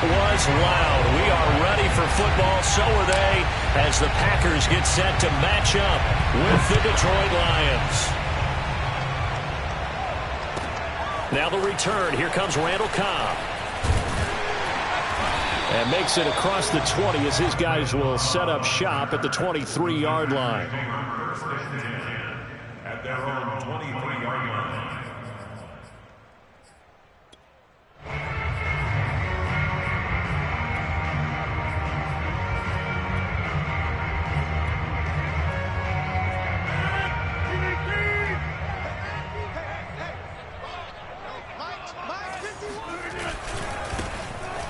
was loud. We are ready for football, so are they, as the Packers get set to match up with the Detroit Lions. Now the return. Here comes Randall Cobb. And makes it across the 20 as his guys will set up shop at the 23-yard line. At their own 23-yard line.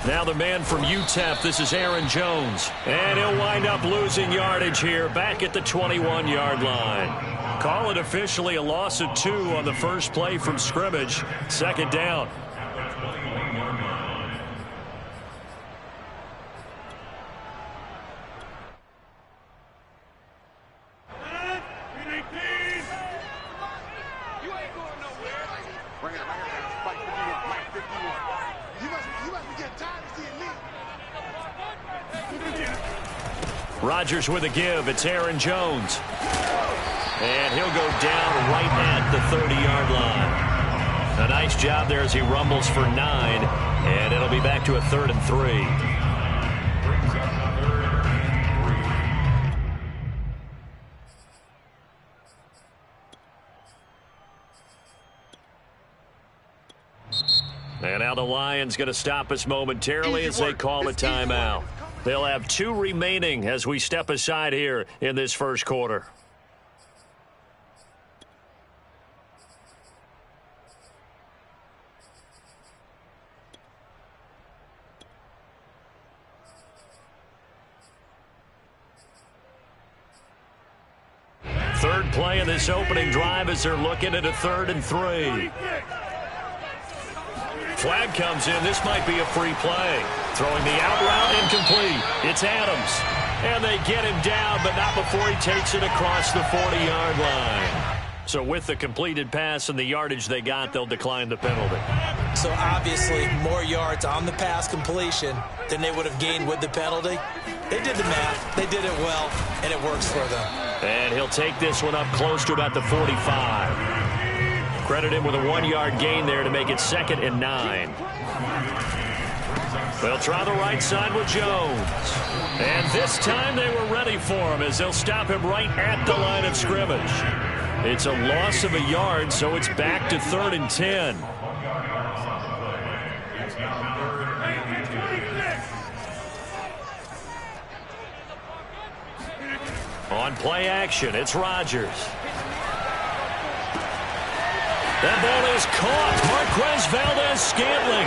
Now the man from UTEP, this is Aaron Jones. And he'll wind up losing yardage here back at the 21-yard line. Call it officially a loss of 2 on the first play from scrimmage. Second down. Rodgers with a give. It's Aaron Jones. And he'll go down right at the 30-yard line. A nice job there as he rumbles for 9. And it'll be back to a 3rd and 3. And now the Lions going to stop us momentarily as they call a timeout. They'll have 2 remaining as we step aside here in this first quarter. Third play of this opening drive as they're looking at a 3rd and 3. Flag comes in. This might be a free play. Throwing the out route incomplete. It's Adams. And they get him down, but not before he takes it across the 40-yard line. So with the completed pass and the yardage they got, they'll decline the penalty. So obviously more yards on the pass completion than they would have gained with the penalty. They did the math. They did it well, and it works for them. And he'll take this one up close to about the 45. Credit him with a 1-yard gain there to make it 2nd and 9. They'll try the right side with Jones. And this time they were ready for him as they'll stop him right at the line of scrimmage. It's a loss of a yard, so it's back to 3rd and 10. On play action, it's Rodgers. That ball is caught. Marquez Valdez-Scantling.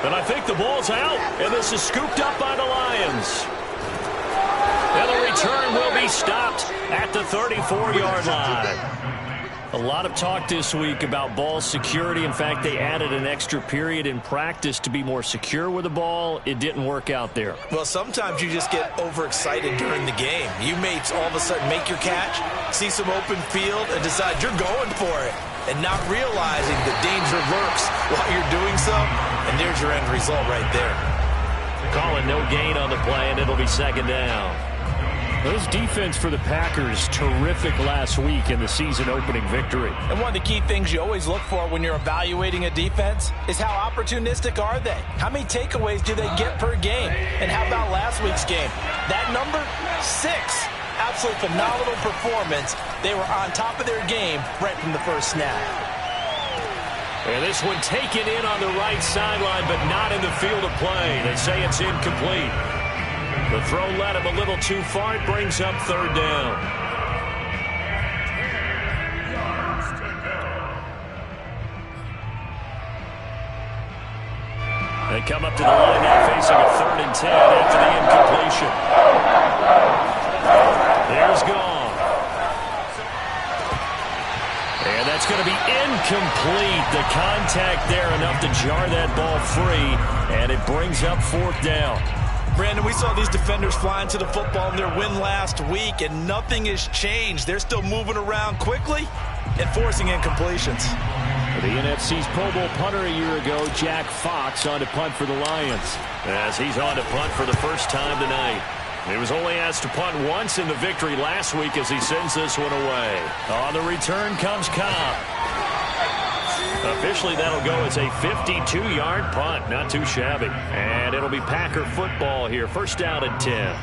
And I think the ball's out. And this is scooped up by the Lions. And the return will be stopped at the 34-yard line. A lot of talk this week about ball security. In fact, they added an extra period in practice to be more secure with the ball. It didn't work out there. Well, sometimes you just get overexcited during the game. You may all of a sudden make your catch, see some open field, and decide you're going for it, and not realizing the danger lurks while you're doing so. And there's your end result right there. Calling no gain on the play, and it'll be 2nd down. This defense for the Packers, terrific last week in the season-opening victory. And one of the key things you always look for when you're evaluating a defense is how opportunistic are they? How many takeaways do they get per game? And how about last week's game? That number, 6. Absolutely phenomenal performance. They were on top of their game right from the first snap. And this one taken in on the right sideline, but not in the field of play. They say it's incomplete. The throw led him a little too far. It brings up 3rd down. They come up to the line now facing a 3rd and 10 after the incompletion. There's gone. And that's going to be incomplete. The contact there enough to jar that ball free, and it brings up 4th down. Brandon, we saw these defenders flying to the football in their win last week, and nothing has changed. They're still moving around quickly and forcing incompletions. The NFC's Pro Bowl punter a year ago, Jack Fox, on to punt for the Lions. As he's on to punt for the first time tonight. He was only asked to punt once in the victory last week as he sends this one away. On the return comes Cobb. Officially, that'll go as a 52-yard punt. Not too shabby. And it'll be Packer football here. First down and 10.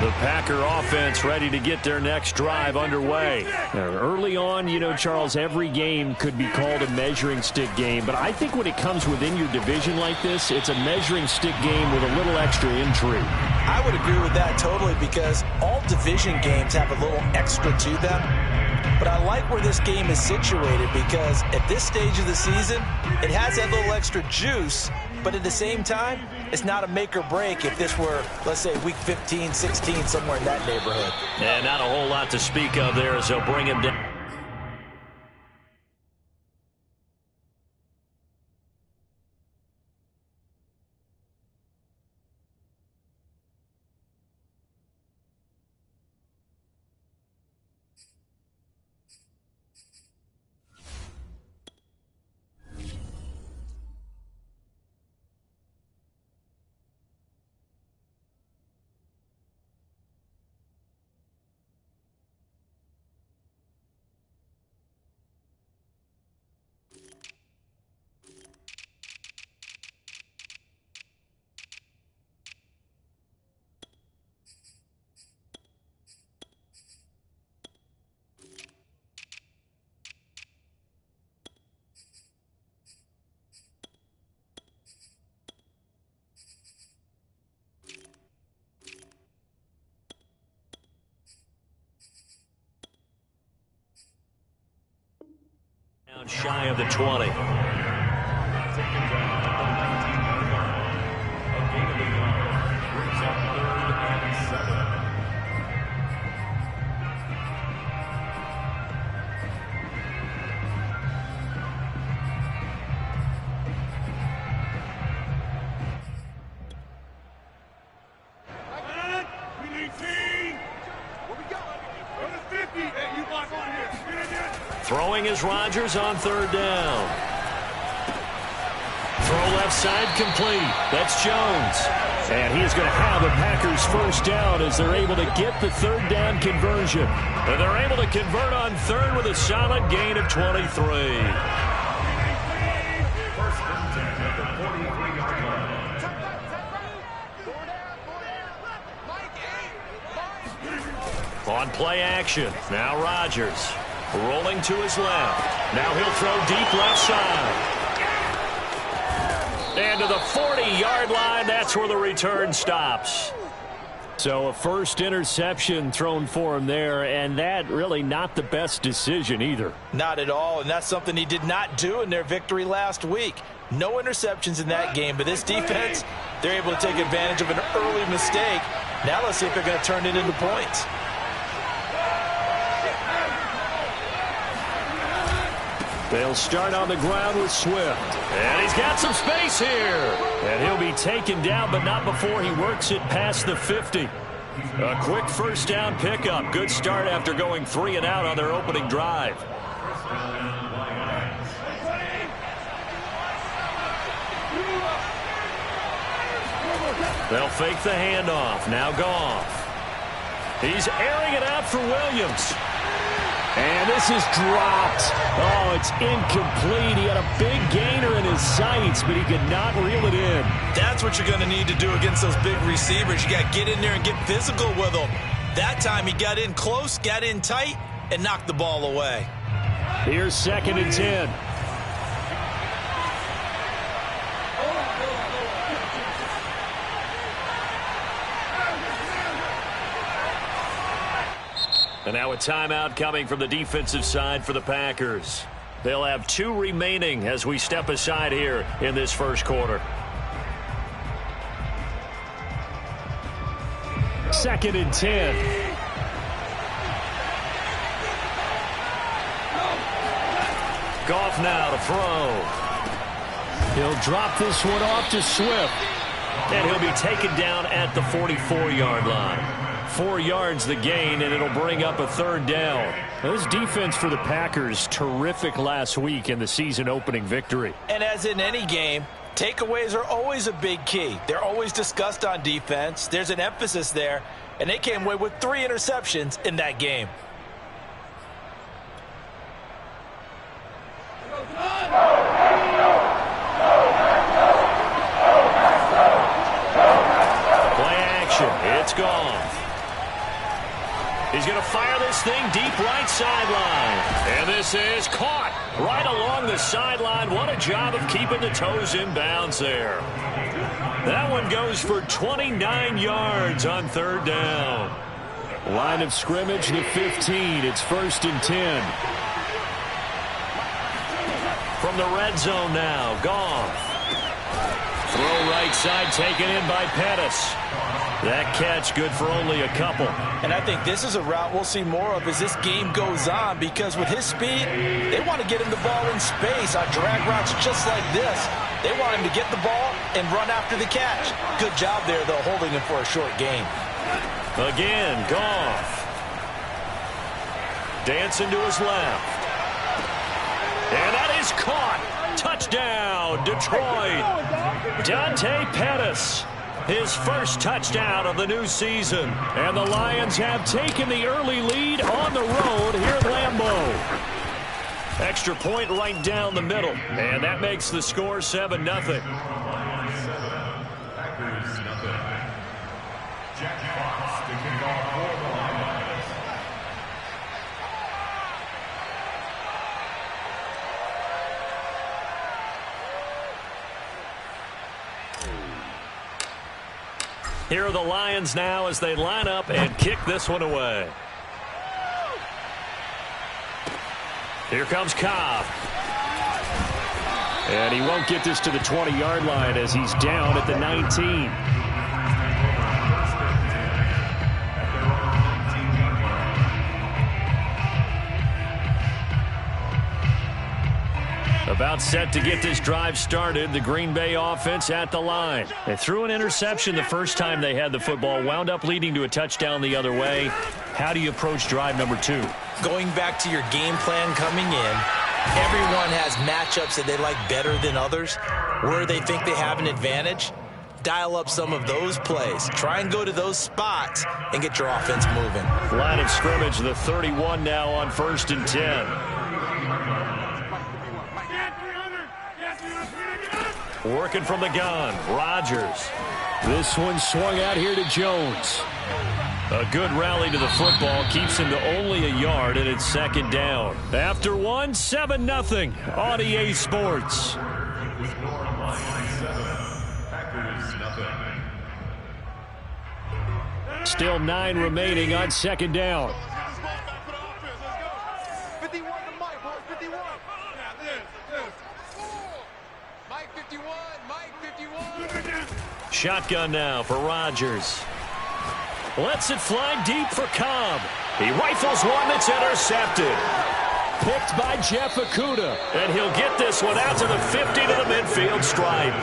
The Packer offense ready to get their next drive underway. Early on, you know, Charles, every game could be called a measuring stick game. But I think when it comes within your division like this, it's a measuring stick game with a little extra intrigue. I would agree with that totally because all division games have a little extra to them. But I like where this game is situated because at this stage of the season, it has that little extra juice. But at the same time, it's not a make or break if this were, let's say, week 15, 16, somewhere in that neighborhood. And not a whole lot to speak of there as they'll bring him down. Shy of the 20. Throwing is Rodgers on third down. Throw left side complete. That's Jones. And he is going to have the Packers first down as they're able to get the third down conversion. And they're able to convert on third with a solid gain of 23. On play action. Now Rodgers. Rolling to his left. Now he'll throw deep left side. And to the 40-yard line, that's where the return stops. So a first interception thrown for him there, and that really not the best decision either. Not at all, and that's something he did not do in their victory last week. No interceptions in that game, but this defense, they're able to take advantage of an early mistake. Now let's see if they're going to turn it into points. They'll start on the ground with Swift. And he's got some space here. And he'll be taken down, but not before he works it past the 50. A quick first down pickup. Good start after going 3 and out on their opening drive. They'll fake the handoff. Now Goff. He's airing it out for Williams. And this is dropped. Oh, it's incomplete. He had a big gainer in his sights, but he could not reel it in. That's what you're going to need to do against those big receivers. You got to get in there and get physical with them. That time he got in close, got in tight, and knocked the ball away. Here's 2nd and 10. And now a timeout coming from the defensive side for the Packers. They'll have 2 remaining as we step aside here in this first quarter. 2nd and 10. Goff now to throw. He'll drop this one off to Swift. And he'll be taken down at the 44-yard line. 4 yards the gain, and it'll bring up a 3rd down. Now, this defense for the Packers, terrific last week in the season-opening victory. And as in any game, takeaways are always a big key. They're always discussed on defense. There's an emphasis there, and they came away with 3 interceptions in that game. Play action. It's gone. He's going to fire this thing deep right sideline. And this is caught right along the sideline. What a job of keeping the toes in bounds there. That one goes for 29 yards on 3rd down. Line of scrimmage, the 15. It's 1st and 10. From the red zone now, Goff. Throw right side taken in by Pettis. That catch good for only a couple. And I think this is a route we'll see more of as this game goes on, because with his speed, they want to get him the ball in space on drag routes just like this. They want him to get the ball and run after the catch. Good job there, though, holding him for a short gain. Again, Goff. Dancing to his left. And that is caught. Touchdown, Detroit. Dante Pettis. His first touchdown of the new season. And the Lions have taken the early lead on the road here at Lambeau. Extra point right down the middle. And that makes the score 7-0. Here are the Lions now as they line up and kick this one away. Here comes Cobb. And he won't get this to the 20-yard line as he's down at the 19. About set to get this drive started. The Green Bay offense at the line. They threw an interception the first time they had the football, wound up leading to a touchdown the other way. How do you approach drive number 2? Going back to your game plan coming in, everyone has matchups that they like better than others, where they think they have an advantage. Dial up some of those plays. Try and go to those spots and get your offense moving. Line of scrimmage, the 31 now on 1st and 10. Working from the gun, Rodgers. This one swung out here to Jones. A good rally to the football keeps him to only a yard, and it's 2nd down. After one, 7-0 on EA Sports. Still 9 remaining on 2nd down. Shotgun now for Rodgers. Lets it fly deep for Cobb. He rifles one that's intercepted. Picked by Jeff Okudah. And he'll get this one out to the 50 to the midfield stripe.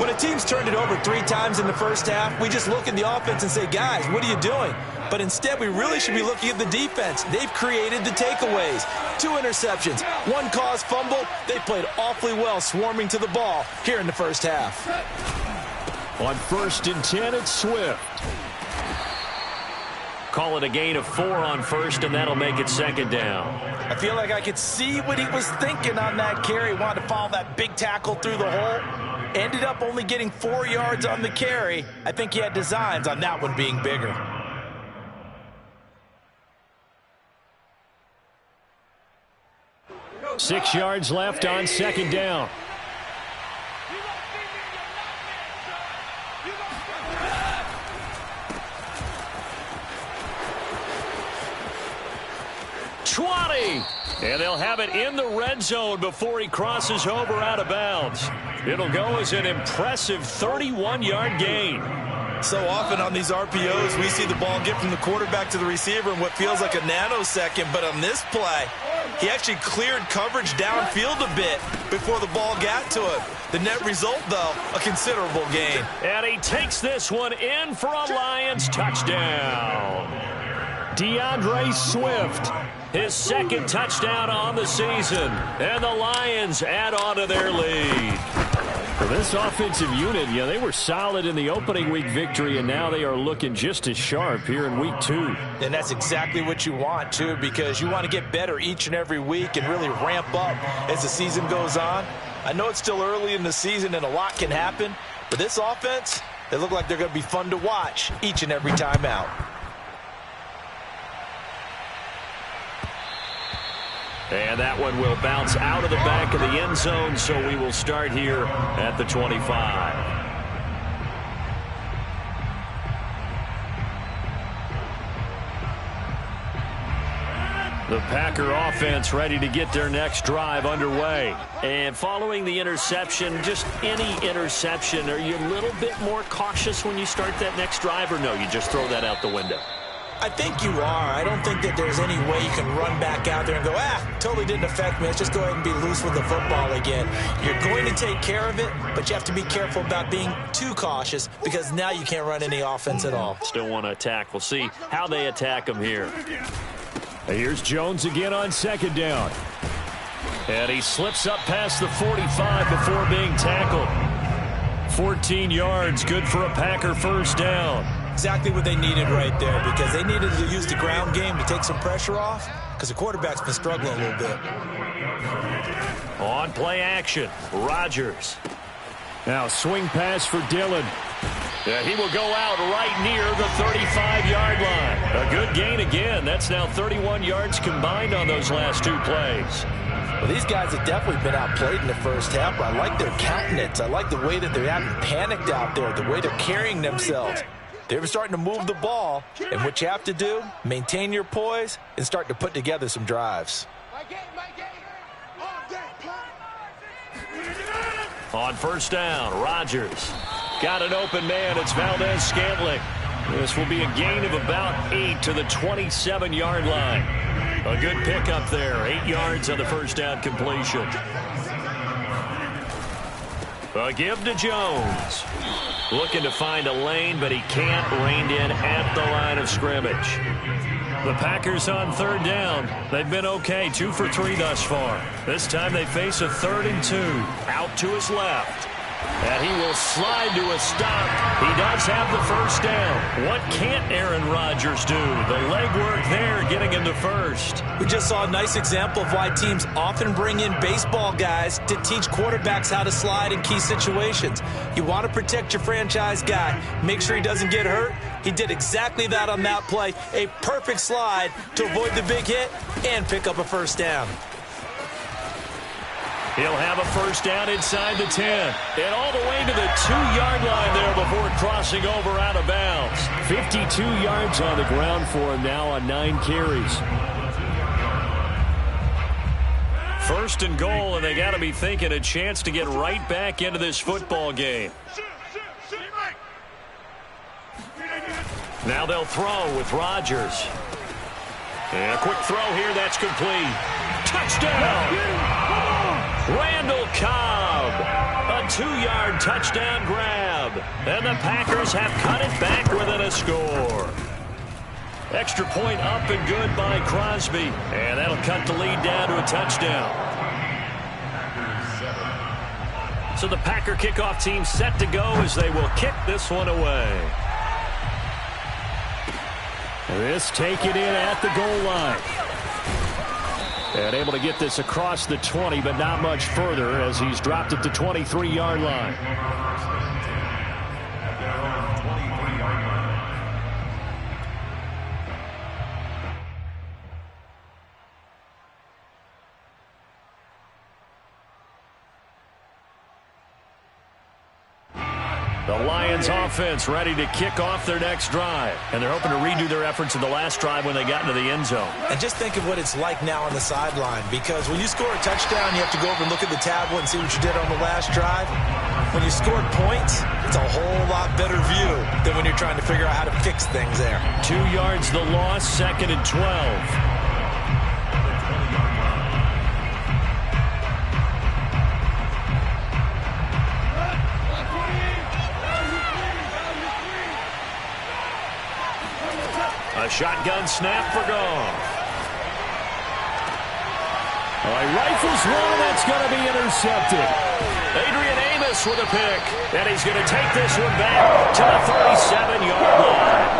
When a team's turned it over 3 times in the first half, we just look at the offense and say, guys, what are you doing? But instead, we really should be looking at the defense. They've created the takeaways. 2 interceptions, 1 caused fumble. They played awfully well swarming to the ball here in the first half. On 1st and 10, it's Swift. Call it a gain of 4 on 1st, and that'll make it 2nd down. I feel like I could see what he was thinking on that carry. Wanted to follow that big tackle through the hole. Ended up only getting 4 yards on the carry. I think he had designs on that one being bigger. Six yards left on 2nd down. And they'll have it in the red zone before he crosses over out of bounds. It'll go as an impressive 31-yard gain. So often on these RPOs, we see the ball get from the quarterback to the receiver in what feels like a nanosecond. But on this play, He actually cleared coverage downfield a bit before the ball got to him. The net result, though, a considerable gain. And he takes this one in for a Lions touchdown. DeAndre Swift, his second touchdown on the season. And the Lions add on to their lead. For this offensive unit, yeah, they were solid in the opening week victory, and now they are looking just as sharp here in week 2. And that's exactly what you want, too, because you want to get better each and every week and really ramp up as the season goes on. I know it's still early in the season and a lot can happen, but this offense, they look like they're going to be fun to watch each and every time out. And that one will bounce out of the back of the end zone, so we will start here at the 25. The Packer offense ready to get their next drive underway. And following the interception, just any interception, are you a little bit more cautious when you start that next drive, or no, you just throw that out the window? I think you are. I don't think that there's any way you can run back out there and go, totally didn't affect me. Let's just go ahead and be loose with the football again. You're going to take care of it, but you have to be careful about being too cautious because now you can't run any offense at all. Still want to attack. We'll see how they attack them here. Here's Jones again on second down. And he slips up past the 45 before being tackled. 14 yards, good for a Packer first down. Exactly what they needed right there because they needed to use the ground game to take some pressure off because the quarterback's been struggling a little bit. On play action, Rodgers. Now swing pass for Dillon. Yeah, he will go out right near the 35-yard line. A good gain again. That's now 31 yards combined on those last 2 plays. Well, these guys have definitely been outplayed in the first half. I like their countenance. I like the way that they haven't panicked out there, the way they're carrying themselves. They're starting to move the ball, and what you have to do, maintain your poise and start to put together some drives. On first down, Rodgers. Got an open man. It's Valdez-Scantling. This will be a gain of about 8 to the 27-yard line. A good pickup there. 8 yards on the first down completion. A give to Jones. Looking to find a lane, but he can't. Reined in at the line of scrimmage. The Packers on third down. They've been okay, 2 for 3 thus far. This time they face a 3rd and 2. Out to his left. And he will slide to a stop. He does have the first down. What can't Aaron Rodgers do? The legwork there getting him to first. We just saw a nice example of why teams often bring in baseball guys to teach quarterbacks how to slide in key situations. You want to protect your franchise guy. Make sure he doesn't get hurt. He did exactly that on that play. A perfect slide to avoid the big hit and pick up a first down. He'll have a first down inside the 10. And all the way to the 2-yard line there before crossing over out of bounds. 52 yards on the ground for him now on 9 carries. First and goal, and they got to be thinking a chance to get right back into this football game. Now they'll throw with Rodgers. And a quick throw here, that's complete. Touchdown! Randall Cobb, a 2-yard touchdown grab. And the Packers have cut it back within a score. Extra point up and good by Crosby. And that'll cut the lead down to a touchdown. So the Packer kickoff team set to go as they will kick this one away. This taken in at the goal line. And able to get this across the 20, but not much further as he's dropped it to 23-yard line. The Lions offense ready to kick off their next drive. And they're hoping to redo their efforts in the last drive when they got into the end zone. And just think of what it's like now on the sideline, because when you score a touchdown, you have to go over and look at the tablet and see what you did on the last drive. When you scored points, it's a whole lot better view than when you're trying to figure out how to fix things there. 2 yards the loss, 2nd and 12. A shotgun snap for Goff. All right, rifles one, that's going to be intercepted. Adrian Amos with a pick, and he's going to take this one back to the 37-yard line.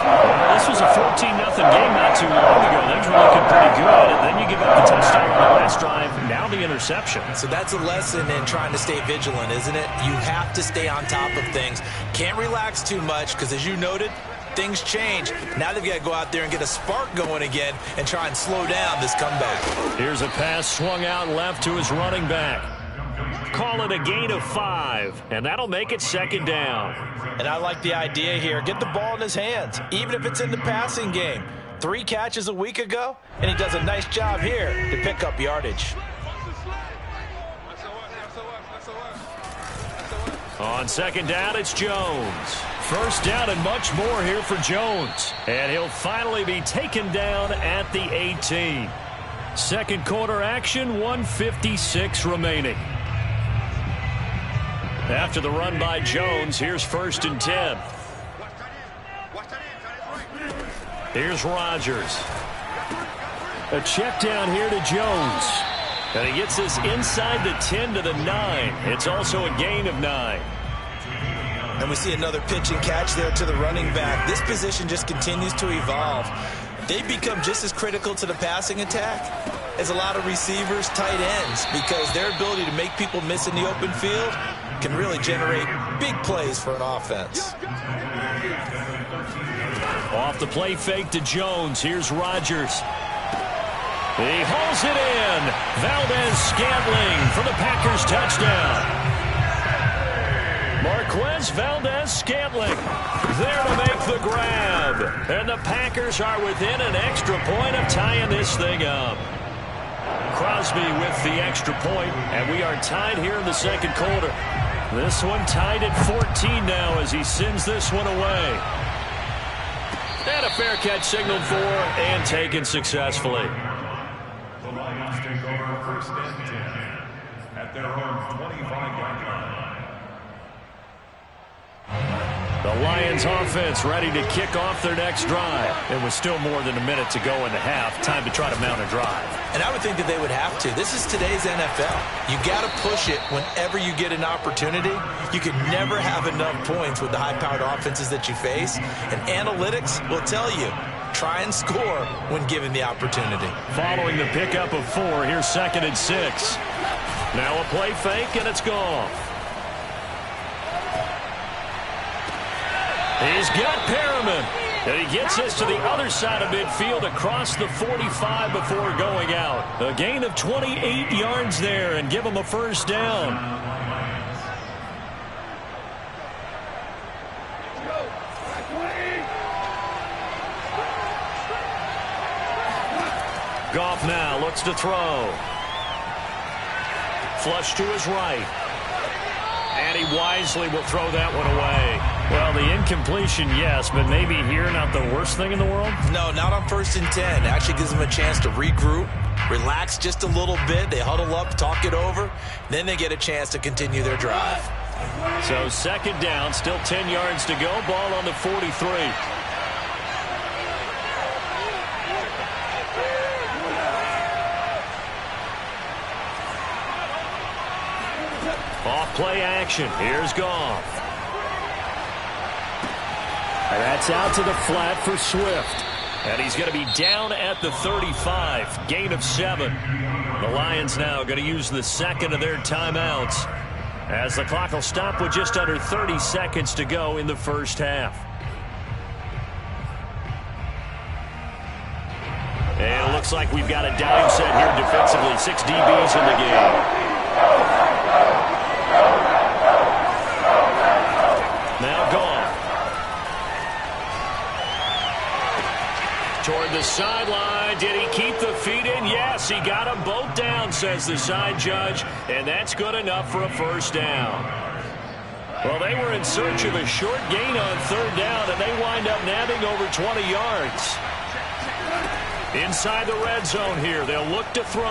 Well, this was a 14-0 game not too long ago. Things were looking pretty good, and then you give up the touchdown on the last drive, now the interception. So that's a lesson in trying to stay vigilant, isn't it? You have to stay on top of things. Can't relax too much because, as you noted, things change. Now they've got to go out there and get a spark going again and try and slow down this comeback. Here's a pass swung out left to his running back. Call it a gain of 5, and that'll make it second down. And I like the idea here. Get the ball in his hands, even if it's in the passing game. 3 catches a week ago, and he does a nice job here to pick up yardage. On second down, it's Jones. First down and much more here for Jones. And he'll finally be taken down at the 18. Second quarter action, 1:56 remaining. After the run by Jones, here's 1st and 10. Here's Rodgers. A check down here to Jones. And he gets this inside the 10 to the 9. It's also a gain of 9. And we see another pitch and catch there to the running back. This position just continues to evolve. They become just as critical to the passing attack as a lot of receivers, tight ends, because their ability to make people miss in the open field can really generate big plays for an offense. Off the play fake to Jones. Here's Rodgers. He hauls it in. Valdez-Scantling for the Packers touchdown. Marquez Valdez-Scantling there to make the grab. And the Packers are within an extra point of tying this thing up. Crosby with the extra point, and we are tied here in the second quarter. This one tied at 14 now as he sends this one away. And a fair catch signaled for and taken successfully. The Lions take over 1st and 10 at their own 25-yard line. The Lions offense ready to kick off their next drive. It was still more than a minute to go in the half. Time to try to mount a drive. And I would think that they would have to. This is today's NFL. You got to push it whenever you get an opportunity. You can never have enough points with the high-powered offenses that you face. And analytics will tell you, try and score when given the opportunity. Following the pickup of 4, here's 2nd and 6. Now a play fake, and it's gone. He's got Perriman. And he gets this to the other side of midfield across the 45 before going out. A gain of 28 yards there and give him a first down. Goff now looks to throw. Flush to his right. And he wisely will throw that one away. Well, the incompletion, yes, but maybe here not the worst thing in the world? No, not on 1st and 10. It actually gives them a chance to regroup, relax just a little bit. They huddle up, talk it over. Then they get a chance to continue their drive. So 2nd down, still 10 yards to go. Ball on the 43. Off play action. Here's Goff. And that's out to the flat for Swift. And he's going to be down at the 35. Gain of 7. The Lions now going to use the 2nd of their timeouts as the clock will stop with just under 30 seconds to go in the first half. And it looks like we've got a dime set here defensively. 6 DBs in the game. Now Goff. Toward the sideline. Did he keep the feet in? Yes, he got them both down, says the side judge. And that's good enough for a first down. Well, they were in search of a short gain on 3rd down, and they wind up nabbing over 20 yards. Inside the red zone here. They'll look to throw.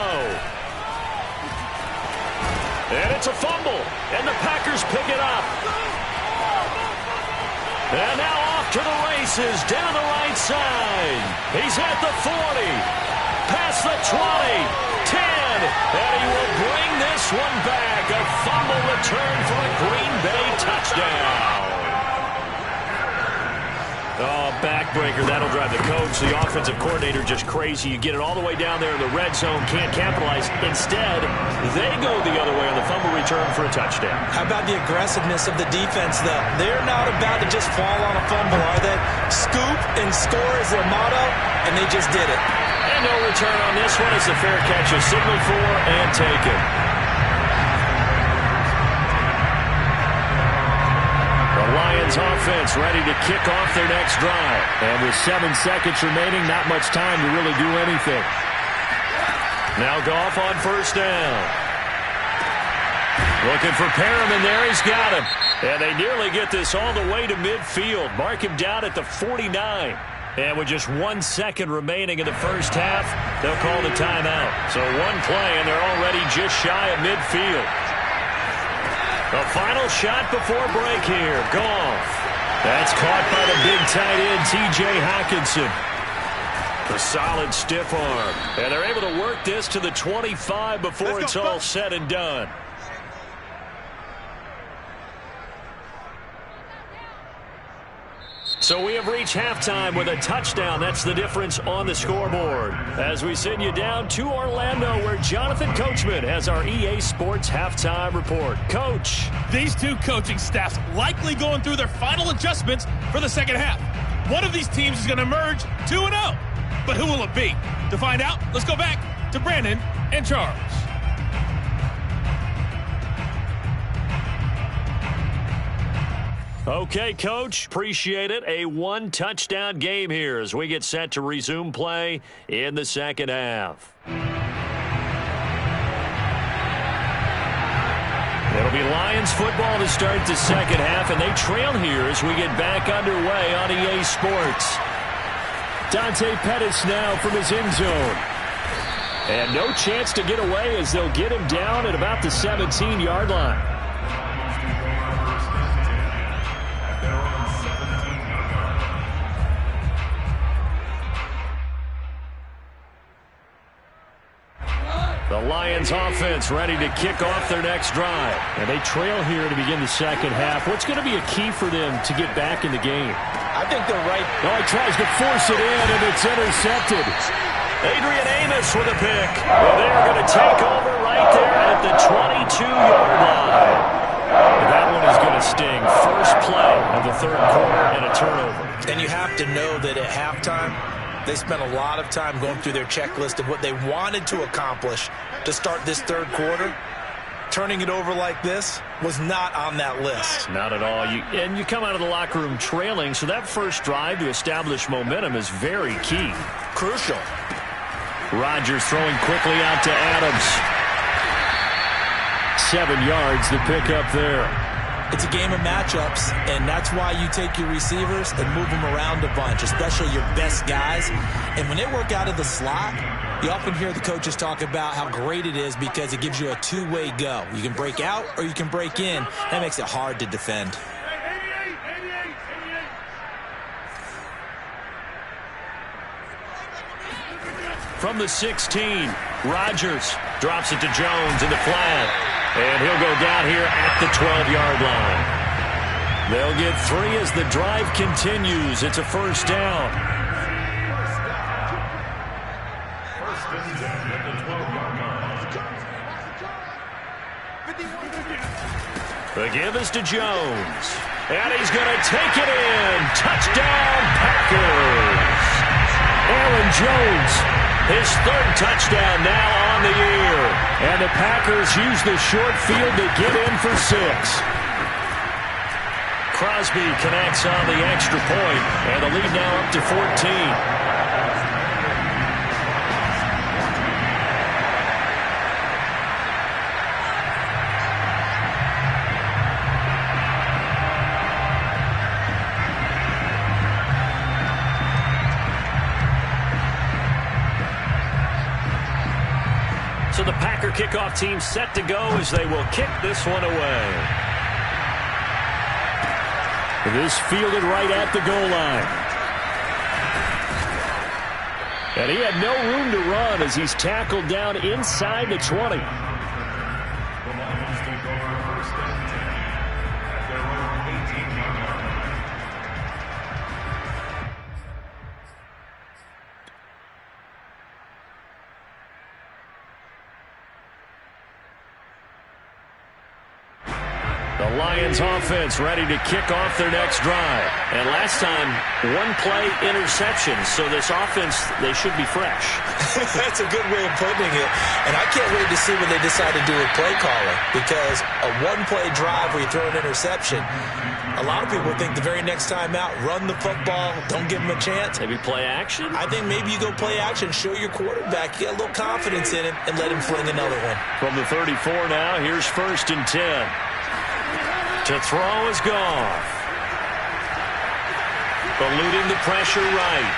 And it's a fumble. And the Packers pick it up. And now off off to the races, down the right side. He's at the 40, past the 20, 10, and he will bring this one back. A fumble return for a Green Bay touchdown. Oh, backbreaker. That'll drive the coach, the offensive coordinator, just crazy. You get it all the way down there in the red zone, can't capitalize. Instead, they go the other way on the fumble return for a touchdown. How about the aggressiveness of the defense, though? They're not about to just fall on a fumble, are they? Scoop and score is their motto, and they just did it. And no return on this one as the fair catch is signaled for and taken. The Lions offense ready to kick off their next drive. And with 7 seconds remaining, not much time to really do anything. Now Goff on first down. Looking for Perriman there. He's got him. And they nearly get this all the way to midfield. Mark him down at the 49. And with just 1 second remaining in the first half, they'll call the timeout. So one play, and they're already just shy of midfield. The final shot before break here. Goff. That's caught by the big tight end, T.J. Hockenson. A solid stiff arm. And they're able to work this to the 25 before it's all said and done. So we have reached halftime with a touchdown. That's the difference on the scoreboard. As we send you down to Orlando, where Jonathan Coachman has our EA Sports halftime report. Coach. These two coaching staffs likely going through their final adjustments for the second half. One of these teams is going to emerge 2-0. But who will it be? To find out, let's go back to Brandon and Charles. Okay, Coach, appreciate it. A one-touchdown game here as we get set to resume play in the second half. It'll be Lions football to start the second half, and they trail here as we get back underway on EA Sports. Dante Pettis now from his end zone. And no chance to get away as they'll get him down at about the 17-yard line. The Lions offense ready to kick off their next drive. And they trail here to begin the second half. What's going to be a key for them to get back in the game? I think they're right. Oh, he tries to force it in, and it's intercepted. Adrian Amos with a pick. And they're going to take over right there at the 22-yard line. And that one is going to sting. First play of the third quarter and a turnover. And you have to know that at halftime, they spent a lot of time going through their checklist of what they wanted to accomplish to start this third quarter. Turning it over like this was not on that list. Not at all. You come out of the locker room trailing, so that first drive to establish momentum is very key. Crucial. Rodgers throwing quickly out to Adams. 7 yards the pick up there. It's a game of matchups, and that's why you take your receivers and move them around a bunch, especially your best guys. And when they work out of the slot, you often hear the coaches talk about how great it is because it gives you a two-way go. You can break out or you can break in. That makes it hard to defend. From the 16, Rodgers drops it to Jones in the flat. And he'll go down here at the 12-yard line. They'll get 3 as the drive continues. It's a first down. The give is to Jones. And he's going to take it in. Touchdown, Packers. Aaron Jones, his third touchdown now on the year. And the Packers use the short field to get in for 6. Crosby connects on the extra point, and the lead now up to 14. So the Packer kickoff team set to go as they will kick this one away. This fielded right at the goal line. And he had no room to run as he's tackled down inside the 20. The Lions take over first and 10 at their own 18-yard line. The Lions offense ready to kick off their next drive. And last time, one-play interception. So this offense, they should be fresh. That's a good way of putting it. And I can't wait to see what they decide to do with play calling. Because a one-play drive where you throw an interception, a lot of people think the very next time out, run the football, don't give them a chance. Maybe play action? I think maybe you go play action, show your quarterback, get a little confidence in him, and let him fling another one. From the 34 now, here's 1st and 10. To throw is Goff. Eluding the pressure right.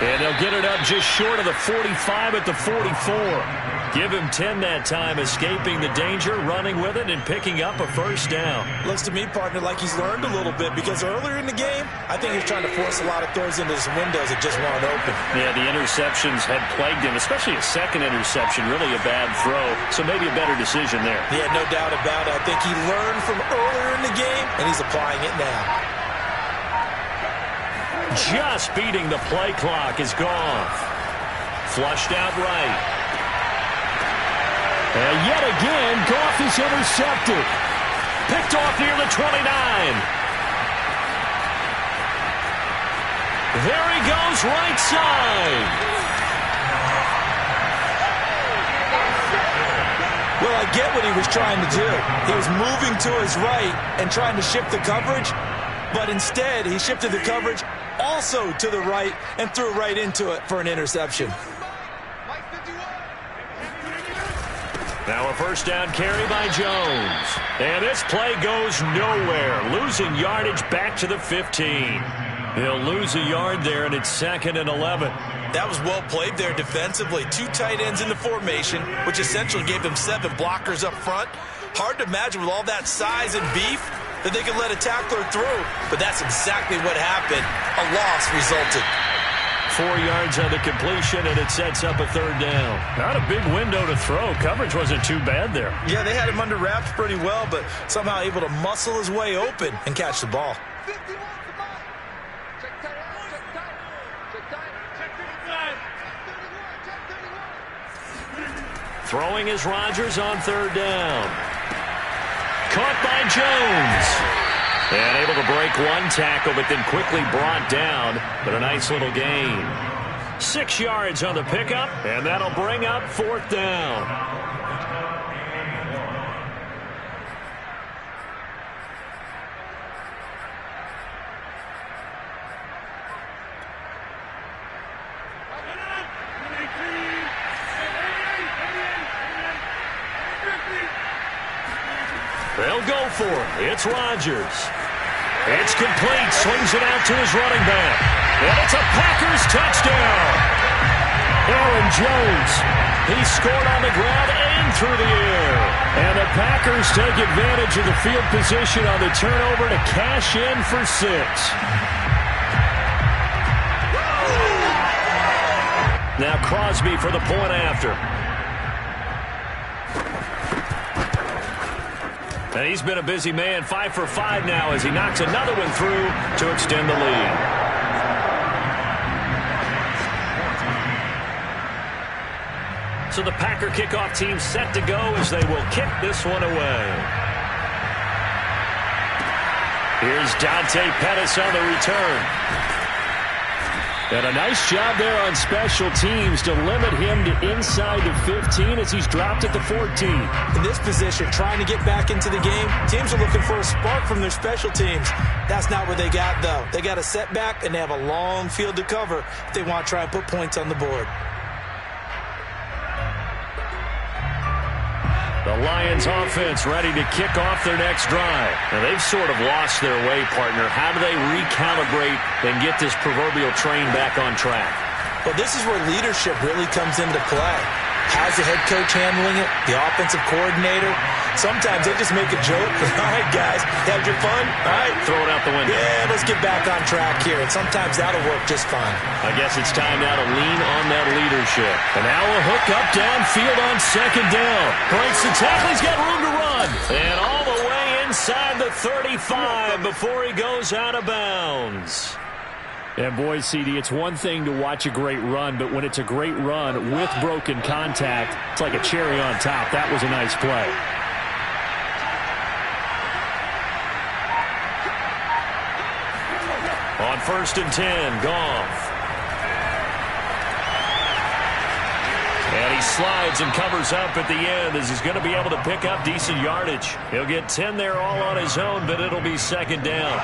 And they'll get it up just short of the 45 at the 44. Give him 10 that time, escaping the danger, running with it, and picking up a first down. Looks to me, partner, like he's learned a little bit because earlier in the game, I think he was trying to force a lot of throws into some windows that just weren't open. Yeah, the interceptions had plagued him, especially a second interception, really a bad throw. So maybe a better decision there. Yeah, no doubt about it. I think he learned from earlier in the game, and he's applying it now. Just beating the play clock is Goff. Flushed out right. And yet again, Goff is intercepted. Picked off near the 29. There he goes, right side. Well, I get what he was trying to do. He was moving to his right and trying to shift the coverage, but instead he shifted the coverage also to the right and threw right into it for an interception. Now a first down carry by Jones. And this play goes nowhere. Losing yardage back to the 15. He'll lose a yard there, and it's 2nd and 11. That was well played there defensively. 2 tight ends in the formation, which essentially gave them 7 blockers up front. Hard to imagine with all that size and beef that they could let a tackler through. But that's exactly what happened. A loss resulted. 4 yards on the completion, and it sets up a 3rd down. Not a big window to throw. Coverage wasn't too bad there. Yeah, they had him under wraps pretty well, but somehow able to muscle his way open and catch the ball. Throwing is Rodgers on 3rd down. Caught by Jones. And able to break one tackle, but then quickly brought down. But a nice little gain. 6 yards on the pickup, and that'll bring up 4th down. They'll go for it. It's Rodgers. It's complete. Swings it out to his running back. And it's a Packers touchdown. Aaron Jones. He scored on the ground and through the air. And the Packers take advantage of the field position on the turnover to cash in for 6. Now Crosby for the point after. And he's been a busy man, 5 for 5 now as he knocks another one through to extend the lead. So the Packer kickoff team set to go as they will kick this one away. Here's Dante Pettis on the return. And a nice job there on special teams to limit him to inside the 15 as he's dropped at the 14. In this position, trying to get back into the game, teams are looking for a spark from their special teams. That's not what they got, though. They got a setback, and they have a long field to cover if they want to try and put points on the board. The Lions offense ready to kick off their next drive. Now they've sort of lost their way, partner. How do they recalibrate and get this proverbial train back on track? Well, this is where leadership really comes into play. How's the head coach handling it? The offensive coordinator? Sometimes they just make a joke. All right, guys, had your fun? All right. Throw it out the window. Yeah, let's get back on track here. And sometimes that'll work just fine. I guess it's time now to lean on that leadership. And now a hook up downfield on second down. Breaks the tackle. He's got room to run. And all the way inside the 35 before he goes out of bounds. And boy, CD, it's one thing to watch a great run, but when it's a great run with broken contact, it's like a cherry on top. That was a nice play. On 1st and 10, Goff. And he slides and covers up at the end as he's going to be able to pick up decent yardage. He'll get 10 there all on his own, but it'll be second down.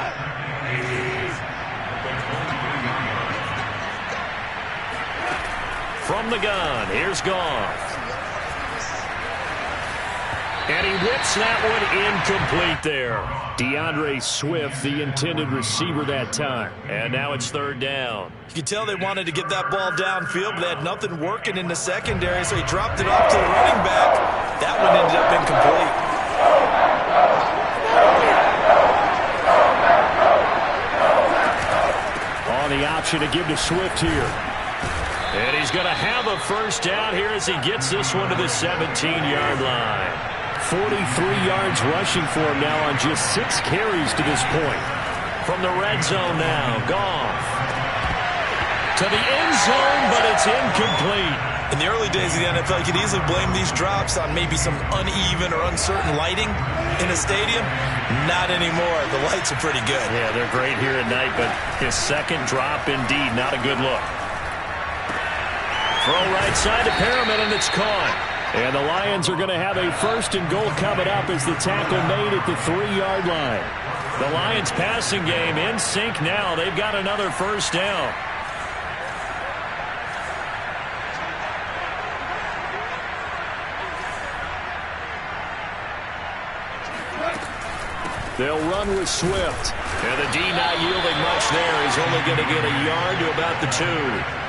From the gun, here's Goff. And he whips that one incomplete there. DeAndre Swift, the intended receiver that time. And now it's 3rd down. You could tell they wanted to get that ball downfield, but they had nothing working in the secondary, so he dropped it off to the running back. That one ended up incomplete. On the option to give to Swift here. And he's going to have a first down here as he gets this one to the 17-yard line. 43 yards rushing for him now on just 6 carries to this point. From the red zone now, Goff. To the end zone, but it's incomplete. In the early days of the NFL, you could easily blame these drops on maybe some uneven or uncertain lighting in a stadium. Not anymore. The lights are pretty good. Yeah, they're great here at night, but his second drop, indeed, not a good look. Throw right side to Perriman, and it's caught. And the Lions are going to have a 1st and goal coming up as the tackle made at the 3-yard line. The Lions passing game in sync now. They've got another first down. They'll run with Swift. And the D not yielding much there. He's only going to get a yard to about the 2.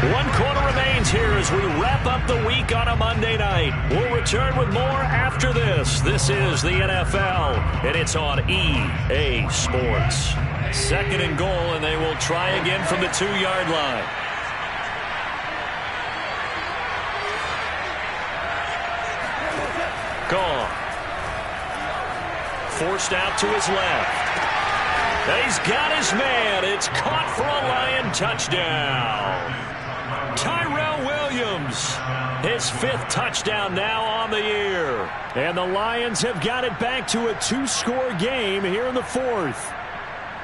One quarter remains here as we wrap up the week on a Monday night. We'll return with more after this. This is the NFL, and it's on EA Sports. 2nd and goal, and they will try again from the 2-yard line. Gone. Forced out to his left. He's got his man. It's caught for a Lion touchdown. Tyrell Williams, his 5th touchdown now on the year. And the Lions have got it back to a 2-score game here in the 4th.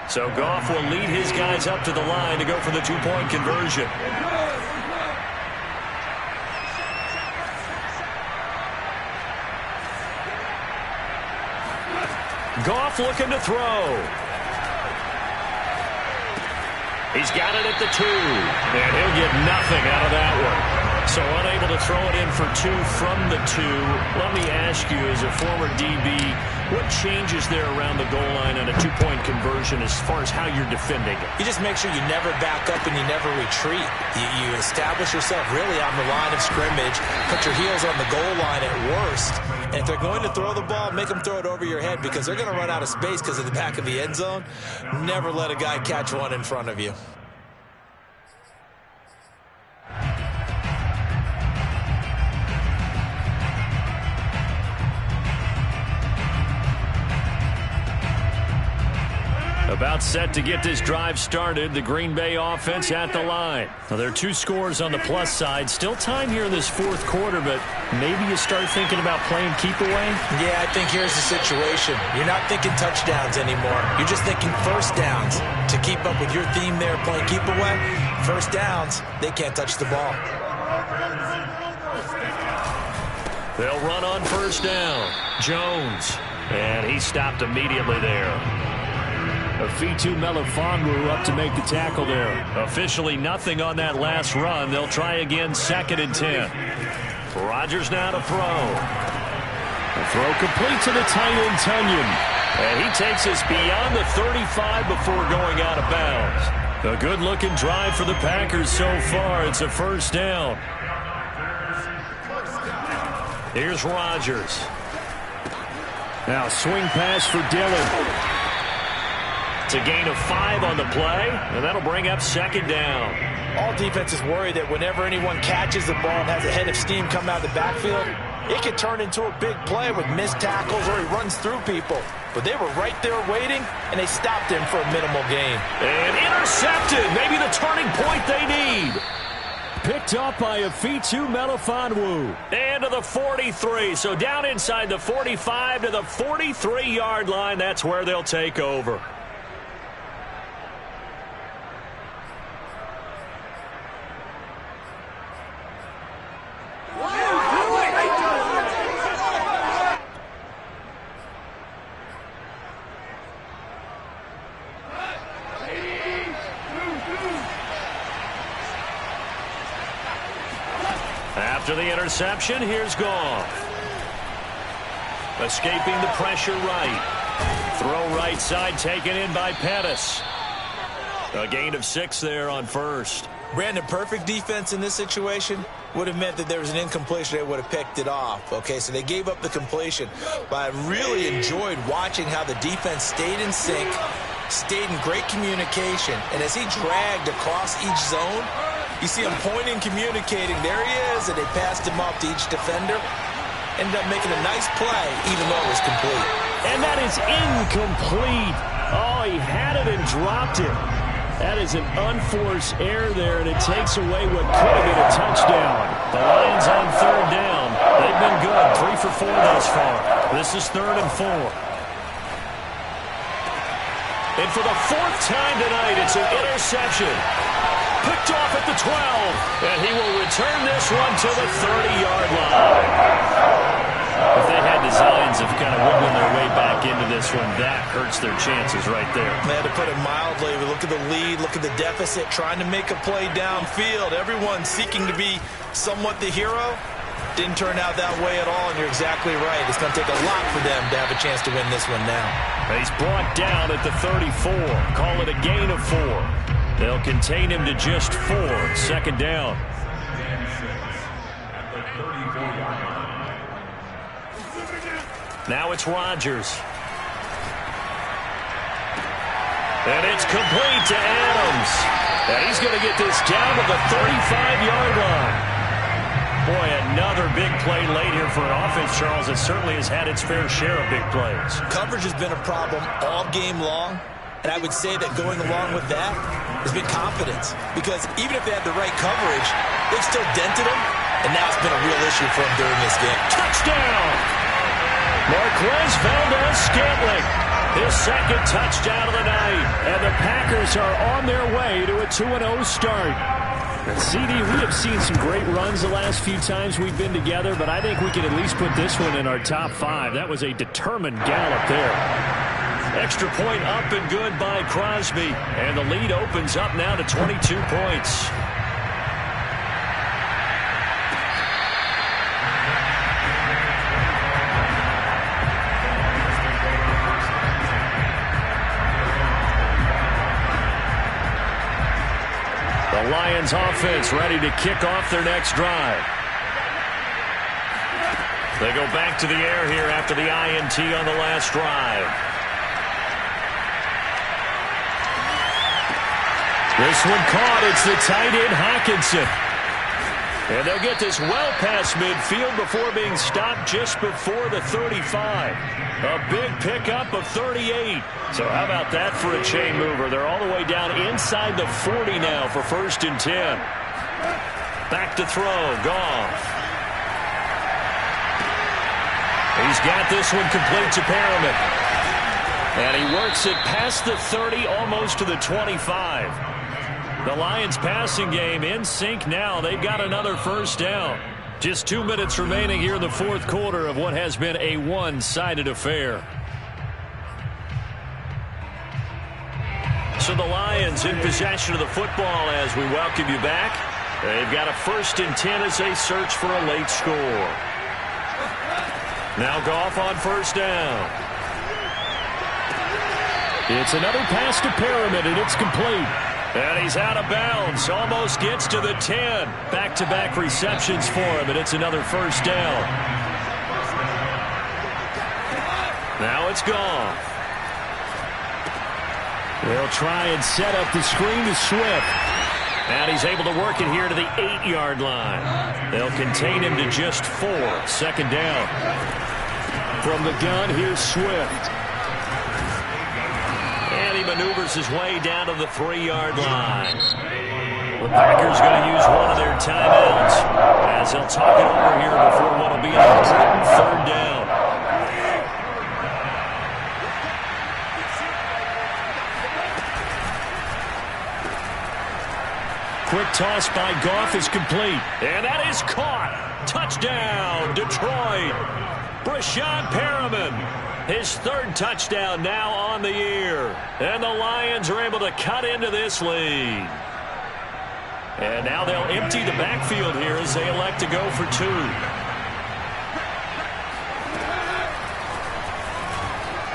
So Goff will lead his guys up to the line to go for the 2-point conversion. Goff looking to throw. He's got it at the 2, and he'll get nothing out of that one. So unable to throw it in for 2 from the 2. Let me ask you, as a former DB, what changes there around the goal line on a 2-point conversion as far as how you're defending it? You just make sure you never back up and you never retreat. You establish yourself really on the line of scrimmage, put your heels on the goal line at worst, and if they're going to throw the ball, make them throw it over your head because they're going to run out of space because of the back of the end zone. Never let a guy catch one in front of you. About set to get this drive started. The Green Bay offense at the line. Now, there are 2 scores on the plus side. Still time here in this 4th quarter, but maybe you start thinking about playing keep away? Yeah, I think here's the situation. You're not thinking touchdowns anymore. You're just thinking first downs. To keep up with your theme there, playing keep away, first downs, they can't touch the ball. They'll run on first down. Jones. And he stopped immediately there. Afitu Melifonwu up to make the tackle there. Officially nothing on that last run. They'll try again 2nd and 10. Rodgers now to throw. The throw complete to the tight end, Tunyon. And he takes us beyond the 35 before going out of bounds. A good-looking drive for the Packers so far. It's a first down. Here's Rodgers. Now swing pass for Dillon. It's a gain of 5 on the play, and that'll bring up second down. All defenses worry that whenever anyone catches the ball and has a head of steam come out of the backfield, it can turn into a big play with missed tackles or he runs through people. But they were right there waiting, and they stopped him for a minimal gain. And intercepted. Maybe the turning point they need. Picked up by Afitu Melifonwu. And to the 43. So down inside the 45 to the 43-yard line. That's where they'll take over. After the interception, here's Goff. Escaping the pressure right. Throw right side taken in by Pettis. A gain of 6 there on first. Brandon, perfect defense in this situation would have meant that there was an incompletion. They would have picked it off. Okay, so they gave up the completion. But I really enjoyed watching how the defense stayed in sync, stayed in great communication. And as he dragged across each zone, you see him pointing, communicating. There he is, and they passed him off to each defender. Ended up making a nice play, even though it was complete. And that is incomplete. Oh, he had it and dropped it. That is an unforced error there, and it takes away what could have been a touchdown. The Lions on third down. They've been good, 3 for 4 thus far. This is 3rd and 4. And for the 4th time tonight, it's an interception. Picked off at the 12. And he will return this one to the 30-yard line. If they had designs of kind of wiggling their way back into this one, that hurts their chances right there. They had to put it mildly. Look at the lead, look at the deficit, trying to make a play downfield. Everyone seeking to be somewhat the hero. Didn't turn out that way at all, and you're exactly right. It's going to take a lot for them to have a chance to win this one now. He's brought down at the 34. Call it a gain of 4. They'll contain him to just 4. Second down. Now it's Rodgers. And it's complete to Adams. And he's going to get this down to the 35-yard line. Boy, another big play late here for an offense, Charles, that certainly has had its fair share of big plays. Coverage has been a problem all game long. And I would say that going along with that has been confidence. Because even if they had the right coverage, they've still dented them. And now it's been a real issue for them during this game. Touchdown! Marquez Valdez-Scantling, his second touchdown of the night. And the Packers are on their way to a 2-0 start. CD, we have seen some great runs the last few times we've been together, but I think we can at least put this one in our top 5. That was a determined gallop there. Extra point up and good by Crosby. And the lead opens up now to 22 points. The Lions offense ready to kick off their next drive. They go back to the air here after the INT on the last drive. This one caught. It's the tight end, Hockenson. And they'll get this well past midfield before being stopped just before the 35. A big pickup of 38. So how about that for a chain mover? They're all the way down inside the 40 now for 1st and 10. Back to throw. Goff. He's got this one complete to Perriman. And he works it past the 30, almost to the 25. The Lions passing game in sync now. They've got another first down. Just 2 minutes remaining here in the 4th quarter of what has been a one-sided affair. So the Lions in possession of the football as we welcome you back. They've got a 1st and 10 as they search for a late score. Now Goff on first down. It's another pass to Perriman, and it's complete. And he's out of bounds. Almost gets to the 10. Back-to-back receptions for him, and it's another first down. Now it's gone. They'll try and set up the screen to Swift. And he's able to work it here to the 8-yard line. They'll contain him to just 4. Second down. From the gun, here's Swift. And he maneuvers his way down to the 3-yard line. The Packers going to use one of their timeouts as they'll talk it over here before what will be an important third down. Quick toss by Goff is complete. And that is caught. Touchdown, Detroit. Brashad Perriman, his 3rd touchdown now on the year. And the Lions are able to cut into this lead. And now they'll empty the backfield here as they elect to go for 2.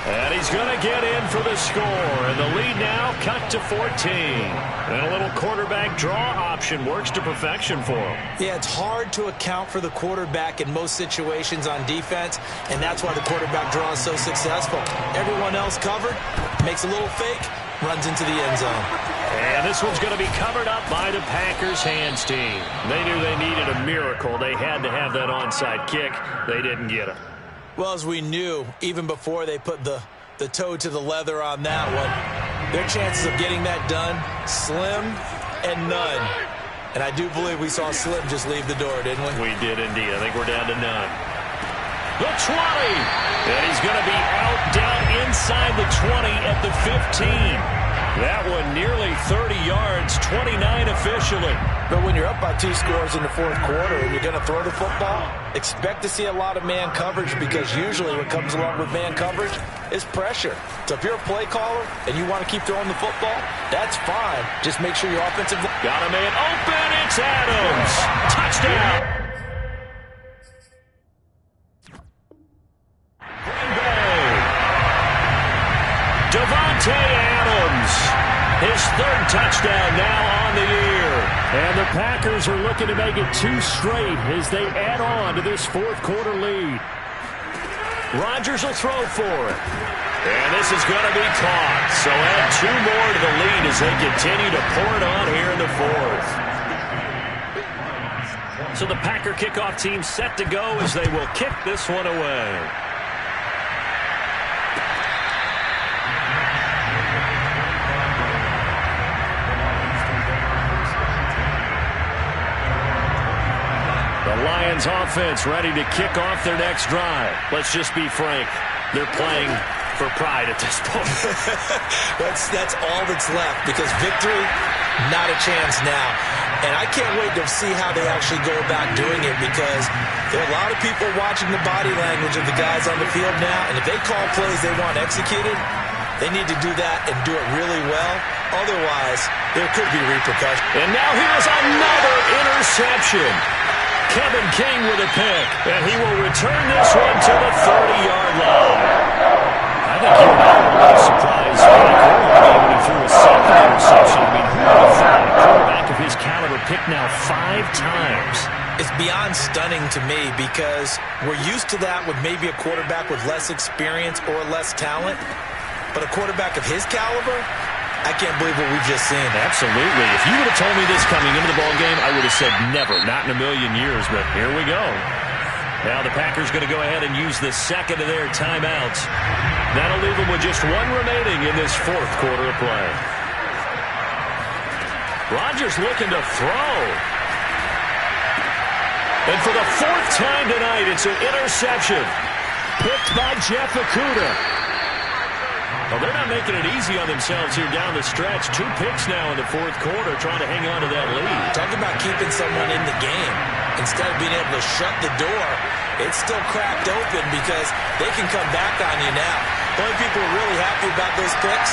And he's going to get in for the score. And the lead now cut to 14. And a little quarterback draw option works to perfection for him. Yeah, it's hard to account for the quarterback in most situations on defense, and that's why the quarterback draw is so successful. Everyone else covered, makes a little fake, runs into the end zone. And this one's going to be covered up by the Packers hands team. They knew they needed a miracle. They had to have that onside kick. They didn't get it. Well, as we knew, even before they put the toe to the leather on that one, their chances of getting that done, slim and none. And I do believe we saw Slim just leave the door, didn't we? We did indeed. I think we're down to none. The 20. And he's going to be out down inside the 20 at the 15. That one nearly 30 yards, 29 officially. But when you're up by 2 scores in the 4th quarter and you're going to throw the football, expect to see a lot of man coverage, because usually what comes along with man coverage is pressure. So if you're a play caller and you want to keep throwing the football, that's fine. Just make sure your offensive... Got a man open. It's Adams. Touchdown. Davante Adams, his 3rd touchdown now on the year. And the Packers are looking to make it 2 straight as they add on to this 4th quarter lead. Rodgers will throw for it. And this is going to be caught. So add 2 more to the lead as they continue to pour it on here in the 4th. So the Packer kickoff team set to go as they will kick this one away. The Lions offense ready to kick off their next drive. Let's just be frank. They're playing for pride at this point. That's all that's left, because victory, not a chance now. And I can't wait to see how they actually go about doing it, because there are a lot of people watching the body language of the guys on the field now, and if they call plays they want executed, they need to do that and do it really well. Otherwise, there could be repercussions. And now here's another interception. Kevin King with a pick, and he will return this one to the 30-yard line. I think you and I were a little surprised when he threw a 2nd interception. I mean, who would have thought a quarterback of his caliber picked now 5 times? It's beyond stunning to me, because we're used to that with maybe a quarterback with less experience or less talent. But a quarterback of his caliber, I can't believe what we've just seen. Absolutely. If you would have told me this coming into the ballgame, I would have said never, not in a million years, but here we go. Now the Packers going to go ahead and use the 2nd of their timeouts. That'll leave them with just 1 remaining in this 4th quarter of play. Rodgers looking to throw. And for the 4th time tonight, it's an interception. Picked by Jeff Okudah. Well, they're not making it easy on themselves here down the stretch. 2 picks now in the 4th quarter, trying to hang on to that lead. Talk about keeping someone in the game. Instead of being able to shut the door, it's still cracked open, because they can come back on you now. The only people who are really happy about those picks,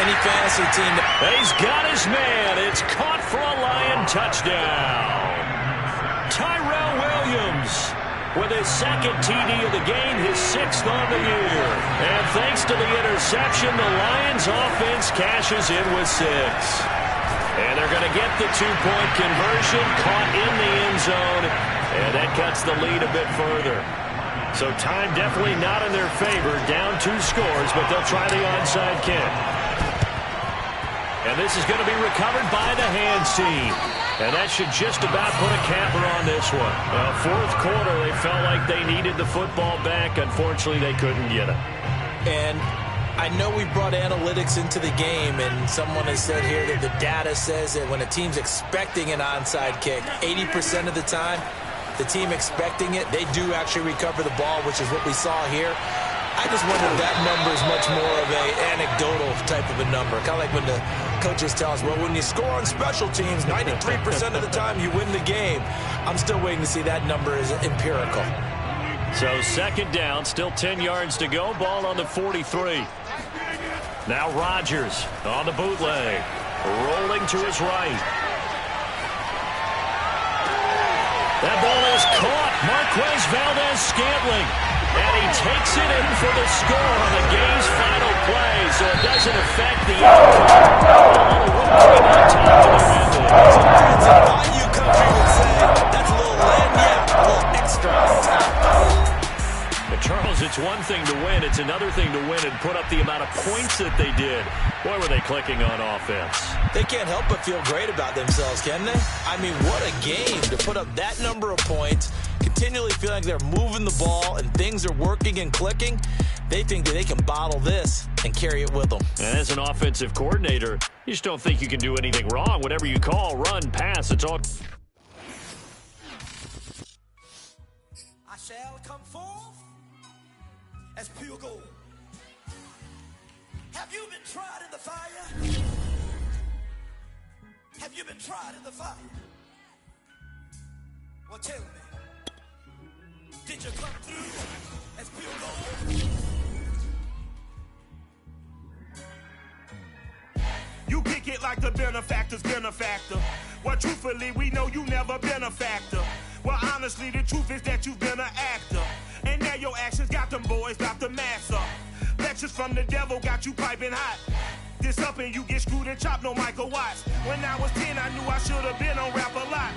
any fantasy team. He's got his man. It's caught for a Lion touchdown. Tyrell Williams with his second TD of the game, his 6th on the year. And thanks to the interception, the Lions offense cashes in with 6. And they're going to get the 2-point conversion, caught in the end zone, and that cuts the lead a bit further. So time definitely not in their favor, down 2 scores, but they'll try the onside kick. And this is going to be recovered by the hands team. And that should just about put a capper on this one. Now, 4th quarter, they felt like they needed the football back. Unfortunately, they couldn't get it. And I know we brought analytics into the game, and someone has said here that the data says that when a team's expecting an onside kick, 80% of the time, the team expecting it, they do actually recover the ball, which is what we saw here. I just wonder if that number is much more of an anecdotal type of a number. Kind of like when the coaches tell us, well, when you score on special teams, 93% of the time you win the game. I'm still waiting to see that number is empirical. So 2nd down, still 10 yards to go. Ball on the 43. Now Rodgers on the bootleg. Rolling to his right. That ball is caught. Marquez Valdes-Scantling. And he takes it in for the score on the game's final play, so it doesn't affect the outcome. On top of the window. Sometimes in my you country would say, that's a little lagniappe, a little extra on top. But Charles, it's one thing to win. It's another thing to win and put up the amount of points that they did. Boy, were they clicking on offense. They can't help but feel great about themselves, can they? I mean, what a game to put up that number of points, continually feel like they're moving the ball and things are working and clicking. They think that they can bottle this and carry it with them. And as an offensive coordinator, you just don't think you can do anything wrong. Whatever you call, run, pass, it's all. I shall come forth as pure gold. Have you been tried in the fire? Have you been tried in the fire? Well, tell me, did you come through as pure gold? You kick it like the benefactor's benefactor. Well, truthfully, we know you never been a factor. Well, honestly, the truth is that you've been an actor. And now your actions got them boys about to mass up. Lectures from the devil got you piping hot. This up and you get screwed and chopped, no Michael Watts. When I was 10, I knew I should have been on rap a lot.